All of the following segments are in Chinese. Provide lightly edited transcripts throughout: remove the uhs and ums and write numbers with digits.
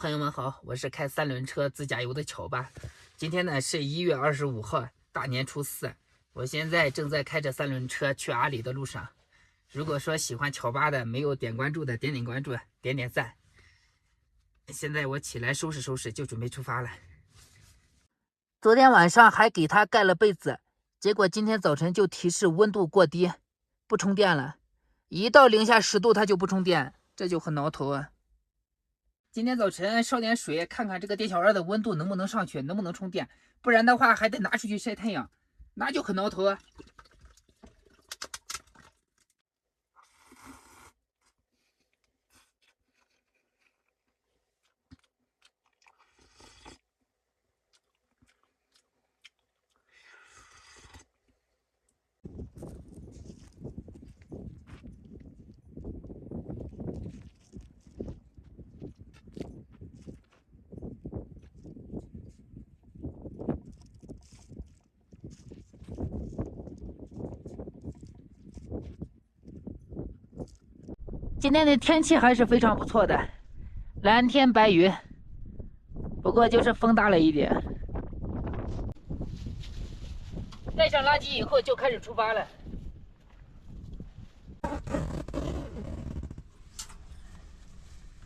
朋友们好，我是开三轮车自驾游的乔巴。今天呢是1月25号，大年初4。我现在正在开着三轮车去阿里的路上。如果说喜欢乔巴的，没有点关注的，点点关注，点点赞。现在我起来收拾收拾，就准备出发了。昨天晚上还给他盖了被子，结果今天早晨就提示温度过低，不充电了。一到零下10度，它就不充电，这就很挠头啊。今天早晨烧点水，看看这个电小二的温度能不能上去，能不能充电，不然的话还得拿出去晒太阳，那就很挠头啊。今天的天气还是非常不错的，蓝天白云，不过就是风大了一点。带上垃圾以后就开始出发了。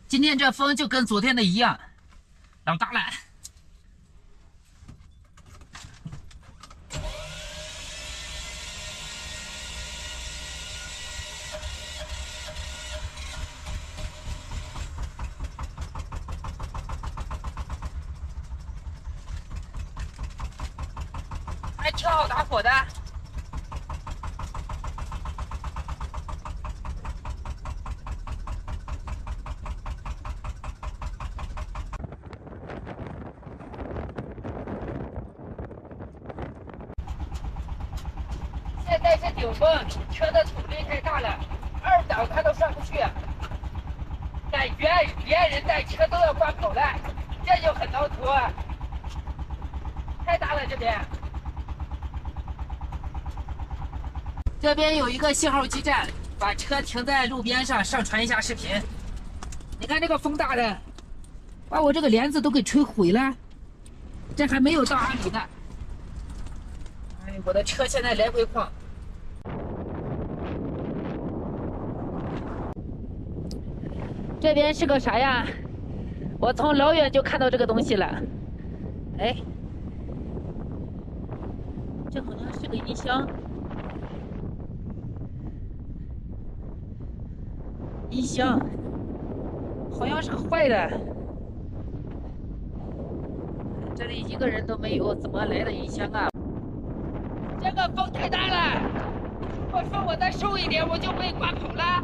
今天这风就跟昨天的一样，老大了。还挺好打火的。现在是顶风，车的阻力太大了，2档它都上不去，感觉别人带车都要刮跑了，这就很挠头啊！太大了这边。这边有一个信号基站，把车停在路边上，上传一下视频。你看这个风大的，把我这个帘子都给吹毁了。这还没有到阿里呢。哎，我的车现在来回晃。这边是个啥呀？我从老远就看到这个东西了。哎，这好像是个音箱。音箱好像是坏的，这里一个人都没有，怎么来的音箱啊？这个风太大了，如果说我再瘦一点，我就被刮跑了。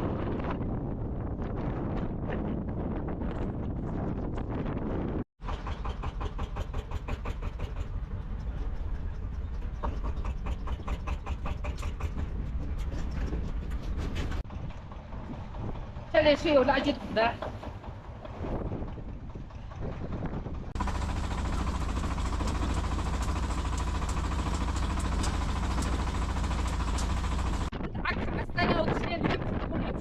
这里是有垃圾桶的。打卡3要7离谱公里处，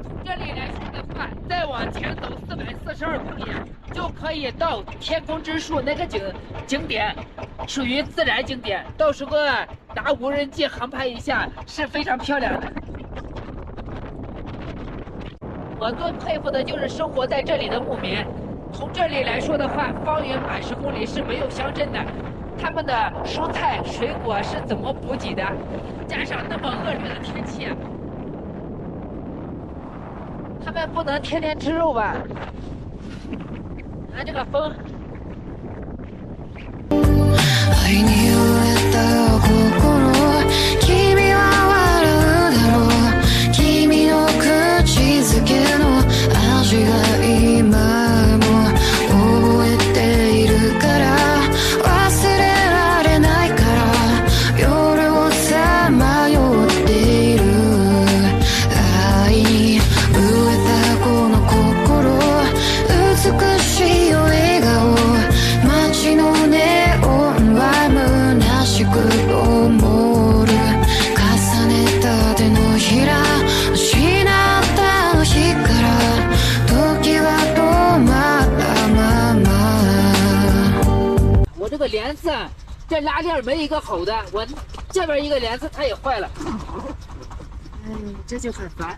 从这里来说的话，再往前走442公里就可以到天空之树那个景点，属于自然景点。到时候拿无人机航拍一下，是非常漂亮的。我最佩服的就是生活在这里的牧民。从这里来说的话，方圆80公里是没有乡镇的，他们的蔬菜水果是怎么补给的？加上那么恶劣的天气，他们不能天天吃肉吧？看这个风。美しい笑顔街のネオンは無帘子，这拉链没一个好的，我这边一个帘子它也坏了，哎，这就很烦。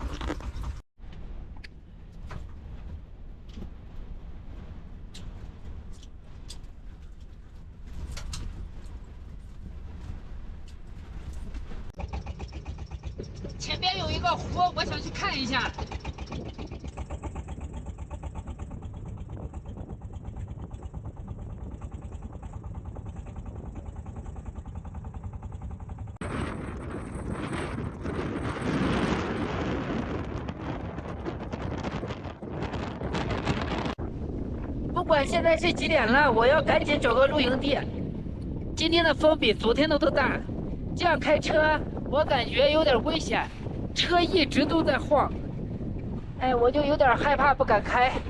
前边有一个湖，我想去看一下。不管现在是几点了，我要赶紧找个露营地。今天的风比昨天的都大，这样开车我感觉有点危险，车一直都在晃，哎，我就有点害怕，不敢开。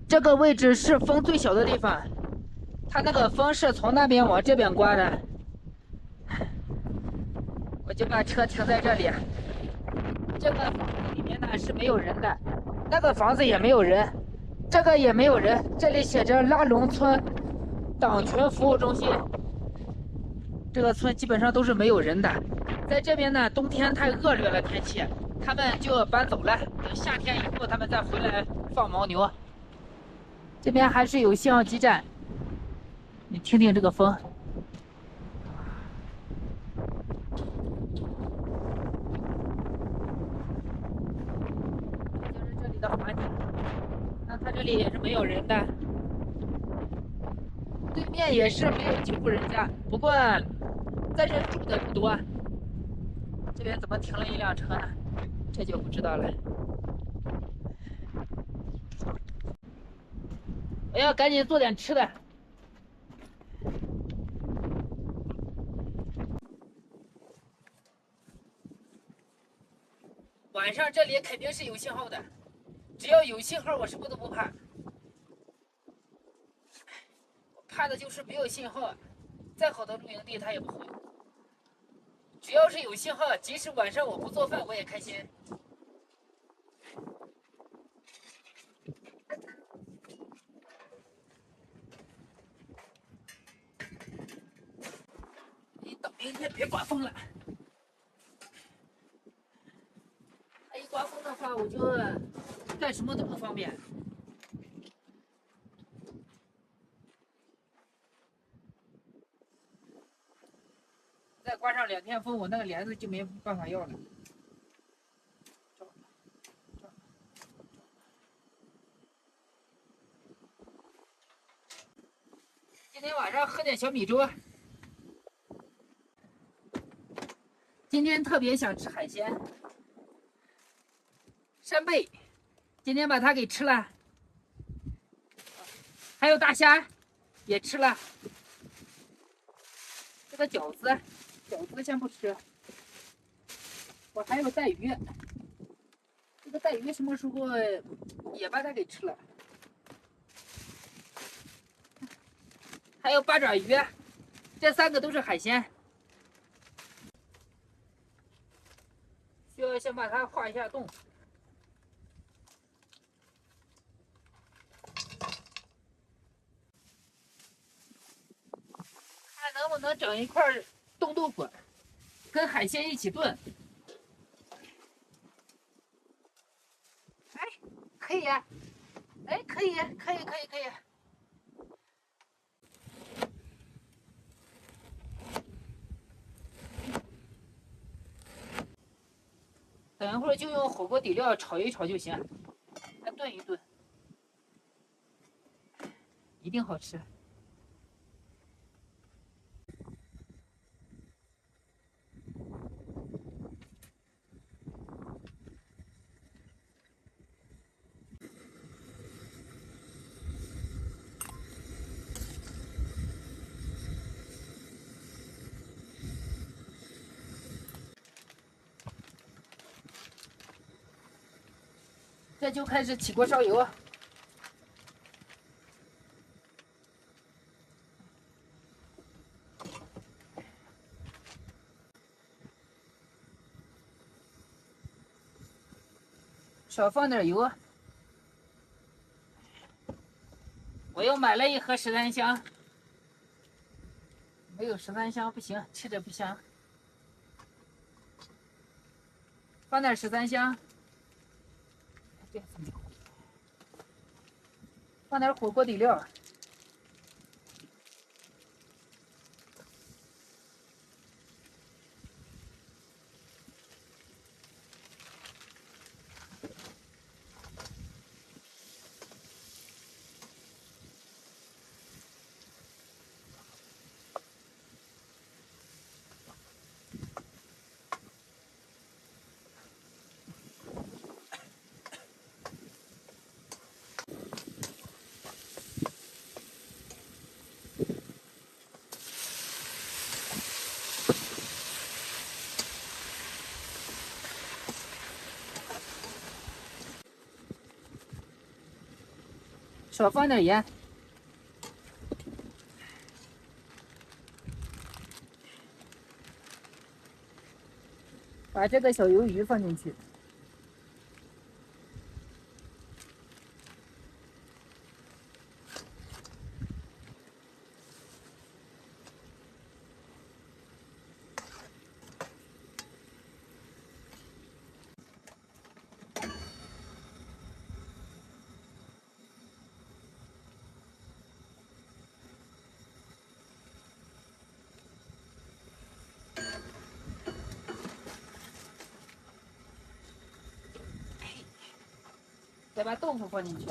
这个位置是风最小的地方，它那个风是从那边往这边刮的，我就把车停在这里。这个房子里面呢是没有人的，那个房子也没有人，这个也没有人。这里写着拉龙村党群服务中心，这个村基本上都是没有人的。在这边呢，冬天太恶劣了天气，他们就搬走了，等夏天以后他们再回来放牦牛。这边还是有信号基站，你听听这个风。就是这里的环境，那它这里也是没有人的，对面也是没有几户人家，不过在这住的不多。这边怎么停了一辆车呢？这就不知道了。我要赶紧做点吃的。晚上这里肯定是有信号的，只要有信号，我什么都不怕。我怕的就是没有信号，再好的露营地它也不会。只要是有信号，即使晚上我不做饭，我也开心。你等明天别刮风了，它一刮风的话，我就干什么都不方便。再刮上2天风，我那个帘子就没办法要了。今天晚上喝点小米粥。今天特别想吃海鲜，扇贝，今天把它给吃了。还有大虾，也吃了。这个饺子先不吃。我还有带鱼，这个带鱼什么时候也把它给吃了。还有八爪鱼，这3个都是海鲜。需要先把它画一下洞。看能不能整一块冻豆腐，跟海鲜一起炖。哎，可以呀，哎，可以，可以。等一会儿就用火锅底料炒一炒就行，再炖一炖，一定好吃。这就开始起锅烧油。少放点油。我又买了一盒13香，没有13香不行，吃着不香。放点13香，放点火锅底料。少放点盐，把这个小鱿鱼放进去。再把豆腐放进去。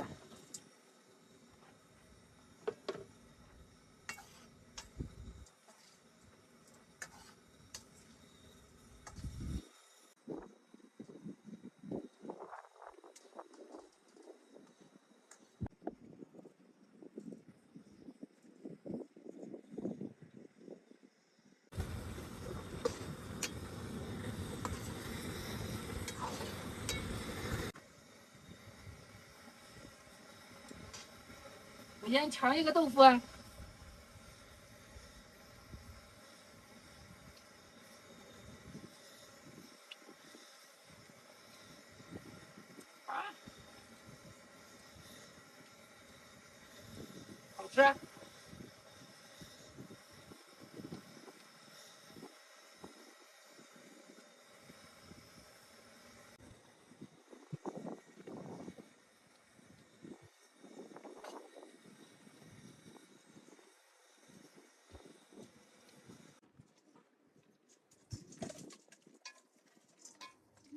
我先尝一个豆腐。好吃。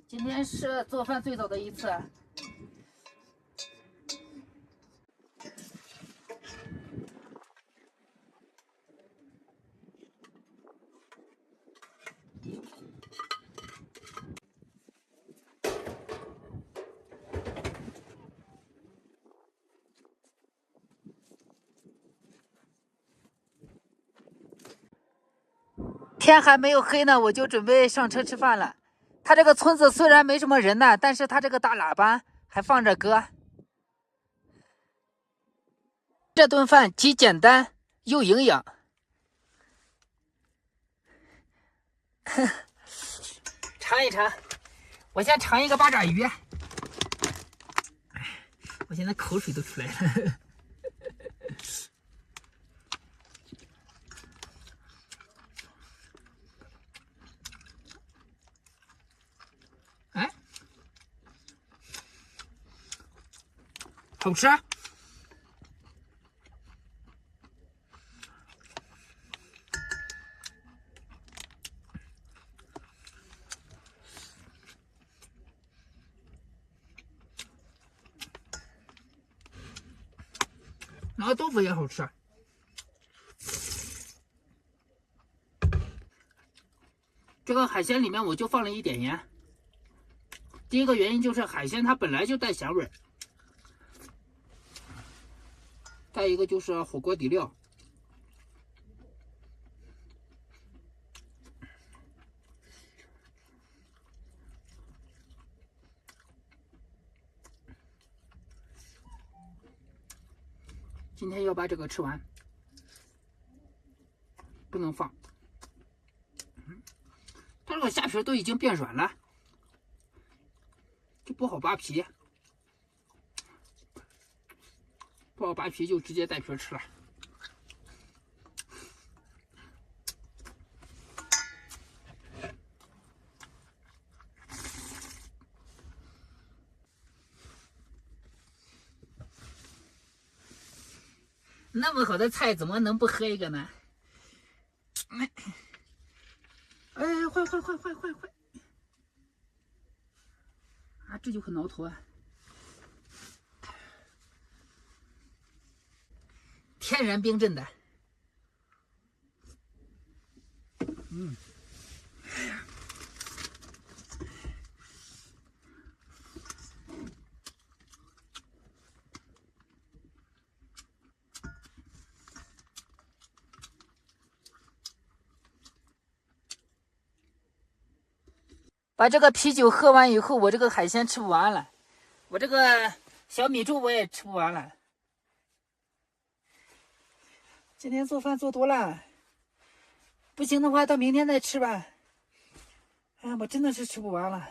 今天是做饭最早的一次。天还没有黑呢，我就准备上车吃饭了。他这个村子虽然没什么人呢，但是他这个大喇叭还放着歌。这顿饭既简单又营养。尝一尝，我先尝一个八爪鱼。我现在口水都出来了。哎，好吃。然后豆腐也好吃。这个海鲜里面我就放了一点盐。第一个原因就是海鲜它本来就带咸味儿，再一个就是火锅底料。今天要把这个吃完，不能放。它这个虾皮都已经变软了，就不好扒皮。不好扒皮就直接带皮吃了。那么好的菜怎么能不喝一个呢？哎，坏！啊，这就很挠头啊！天然冰镇的，把这个啤酒喝完以后，我这个海鲜吃不完了，我这个小米粥我也吃不完了。今天做饭做多了，不行的话到明天再吃吧。哎，我真的是吃不完了。